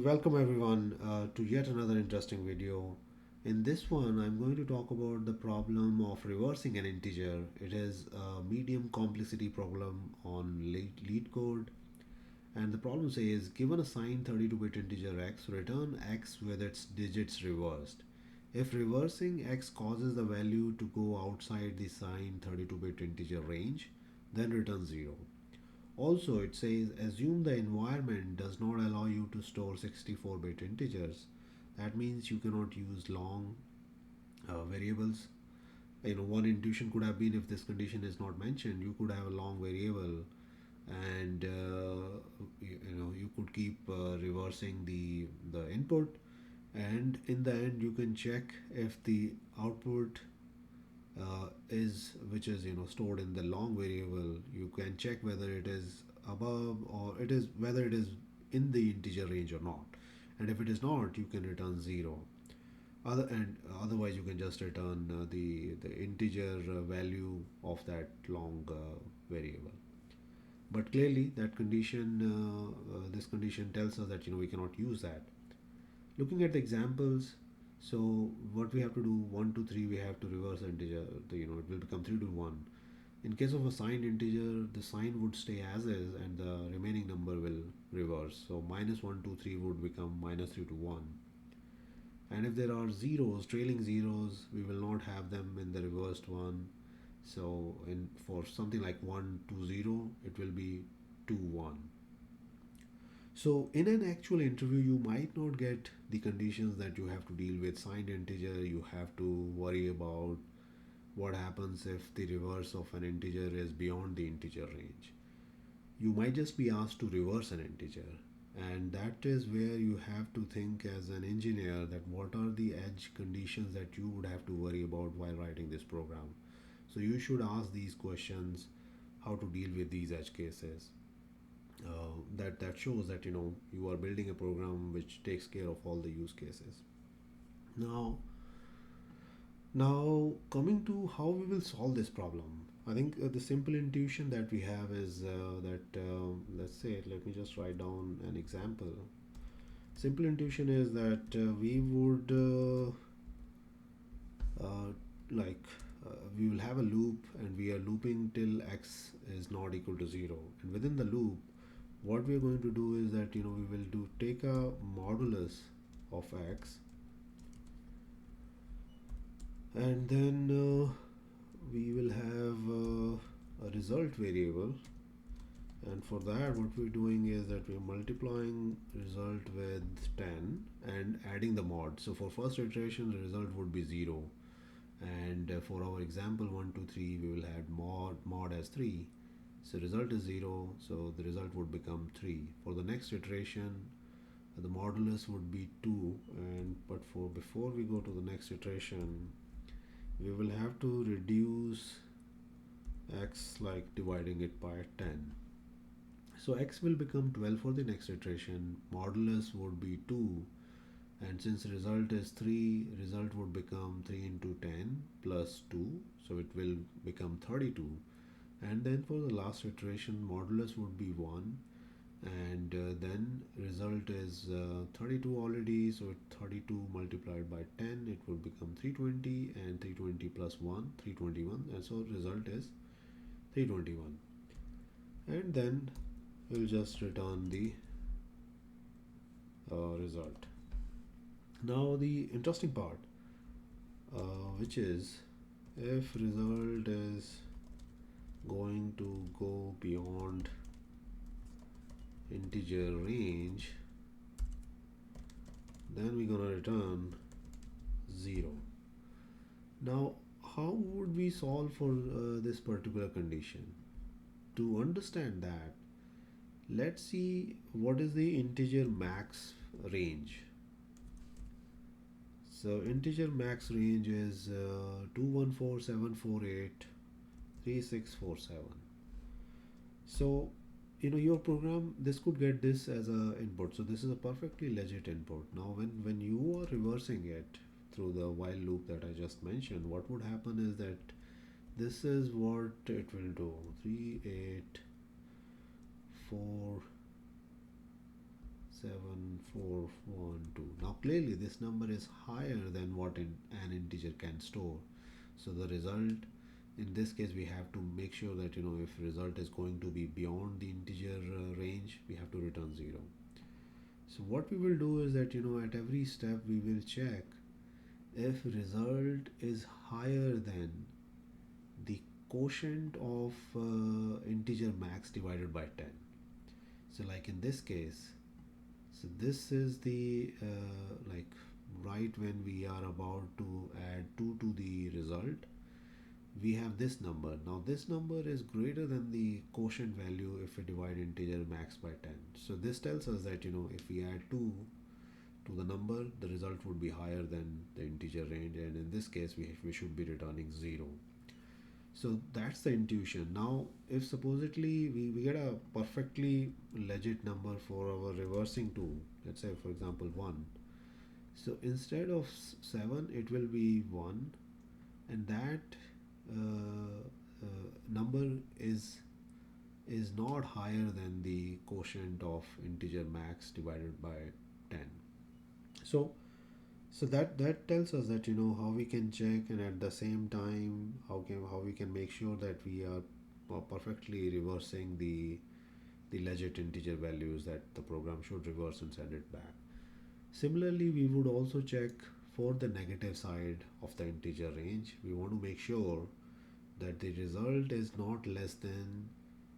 Welcome everyone to yet another interesting video. In this one, I'm going to talk about the problem of reversing an integer. It is a medium complexity problem on Leetcode, and the problem says given a signed 32-bit integer x, return x with its digits reversed. If reversing x causes the value to go outside the signed 32-bit integer range, then return 0. Also, it says assume the environment does not allow you to store 64-bit integers. That means you cannot use long variables. One intuition could have been if this condition is not mentioned, you could have a long variable, and you could keep reversing the input, and in the end you can check if the output is which is stored in the long variable. You can check whether it is above or it is whether it is in the integer range or not, and if it is not, you can return 0. Otherwise you can just return the integer value of that long variable. But clearly that condition this condition tells us that we cannot use that. Looking at the examples, so what we have to do, 1 to 3, we have to reverse the integer. It will become 3 to 1. In case of a signed integer, the sign would stay as is and the remaining number will reverse. So minus 1 to 3 would become minus 3 to 1. And if there are zeros, trailing zeros, we will not have them in the reversed one. So for something like 1 to 0, it will be 2 1. So in an actual interview, you might not get the conditions that you have to deal with. Signed integer, you have to worry about what happens if the reverse of an integer is beyond the integer range. You might just be asked to reverse an integer, and that is where you have to think as an engineer that what are the edge conditions that you would have to worry about while writing this program. So you should ask these questions, how to deal with these edge cases. That shows that you are building a program which takes care of all the use cases. Now coming to how we will solve this problem, I think the simple intuition that we have is that let's say, let me just write down an example. Simple intuition is that we would like we will have a loop, and we are looping till x is not equal to 0, and within the loop what we are going to do is that we will take a modulus of x, and then we will have a result variable, and for that what we're doing is that we're multiplying result with 10 and adding the mod. So for first iteration the result would be 0, and for our example 1 2 3 we will add mod as 3, so result is 0, so the result would become 3. For the next iteration the modulus would be 2, and but for before we go to the next iteration we will have to reduce x, like dividing it by 10. So x will become 12 for the next iteration, modulus would be 2, and since result is 3, result would become 3 into 10 plus 2, so it will become 32. And then for the last iteration modulus would be 1, and then result is 32 already, so 32 multiplied by 10, it will become 320, and 320 plus 1 321, and so result is 321. And then we'll just return the result. Now the interesting part, which is if result is going to go beyond integer range, then we're gonna return 0. Now how would we solve for this particular condition? To understand that, let's see what is the integer max range. So integer max range is 214,748,3647. So your program, this could get this as a input, so this is a perfectly legit input. Now when you are reversing it through the while loop that I just mentioned, what would happen is that this is what it will do: 3 8 4 7412. Now clearly this number is higher than what an integer can store. So the result in this case, we have to make sure that if result is going to be beyond the integer range, we have to return 0. So what we will do is that at every step we will check if result is higher than the quotient of integer max divided by 10. So like in this case, so this is the like right when we are about to add 2 to the result, we have this number. Now this number is greater than the quotient value if we divide integer max by 10. So this tells us that if we add 2 to the number, the result would be higher than the integer range, and in this case we should be returning 0. So that's the intuition. Now if supposedly we get a perfectly legit number for our reversing tool, let's say for example 1, so instead of 7 it will be 1, and that number is not higher than the quotient of integer max divided by 10. So that tells us that how we can check, and at the same time how we can make sure that we are perfectly reversing the legit integer values that the program should reverse and send it back. Similarly, we would also check for the negative side of the integer range. We want to make sure that the result is not less than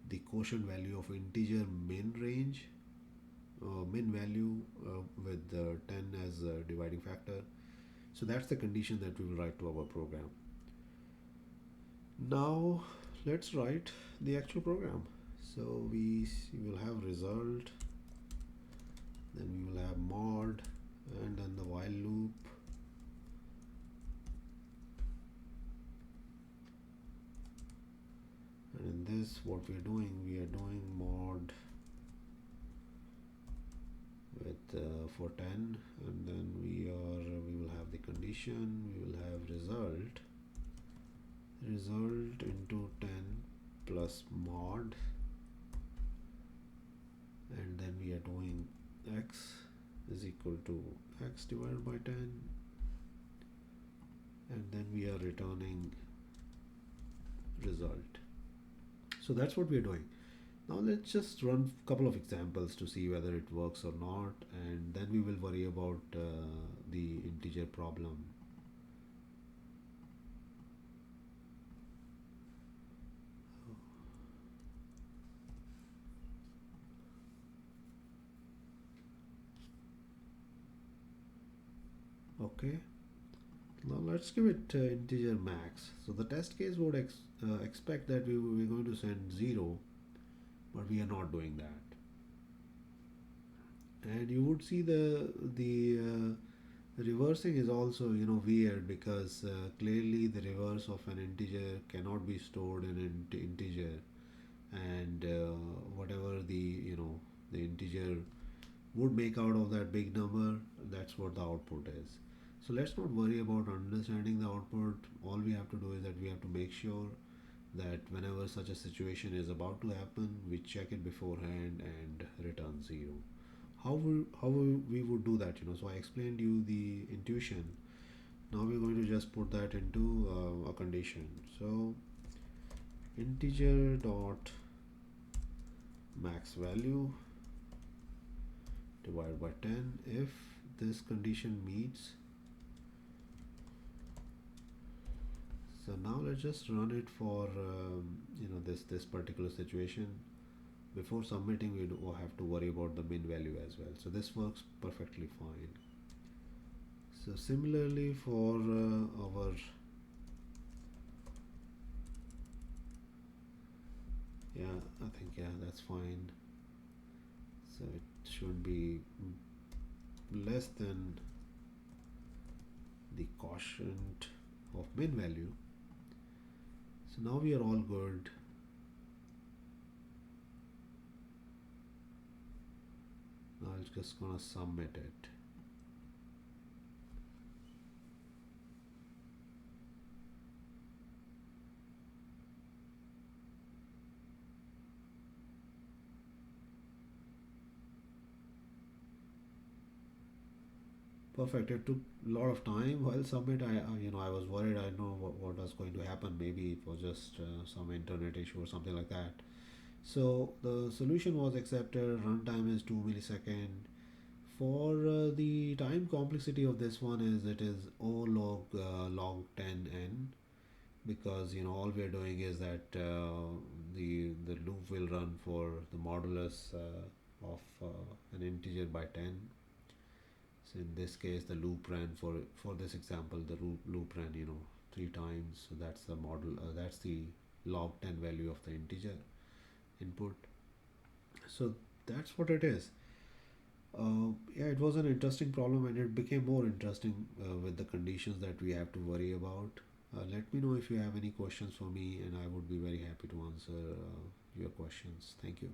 the quotient value of integer min range, min value with 10 as a dividing factor. So that's the condition that we will write to our program. Now let's write the actual program. So we will have result, then we will have mod, and then the while loop. And in this, what we are doing mod with for 10, and then we will have the condition, we will have result into 10 plus mod, and then we are doing x is equal to x divided by 10, and then we are returning result. So that's what we are doing. Now let's just run a couple of examples to see whether it works or not, and then we will worry about the integer problem. Okay, now let's give it integer max. So the test case would expect that we're going to send 0, but we are not doing that. And you would see the reversing is also weird, because clearly the reverse of an integer cannot be stored in an integer, and whatever the the integer would make out of that big number, that's what the output is. So let's not worry about understanding the output. All we have to do is that we have to make sure that whenever such a situation is about to happen, we check it beforehand and return 0. How we would do that? So I explained you the intuition. Now we're going to just put that into a condition. So integer dot max value divided by 10 if this condition meets. So now let's just run it for this particular situation. Before submitting, we do have to worry about the min value as well. So this works perfectly fine. So similarly for our I think that's fine. So it should be less than the quotient of min value. So now we are all good. Now I'm just gonna submit it. Perfect. It took a lot of time while submit. I was worried. I know what was going to happen. Maybe it was just some internet issue or something like that. So the solution was accepted. Runtime is 2 millisecond. For the time complexity of this one is it is O log 10n, because all we are doing is that the loop will run for the modulus of an integer by 10. So in this case, the loop ran for this example, the loop ran 3 times. So that's the model. That's the log 10 value of the integer input. So that's what it is. Yeah, it was an interesting problem, and it became more interesting with the conditions that we have to worry about. Let me know if you have any questions for me, and I would be very happy to answer your questions. Thank you.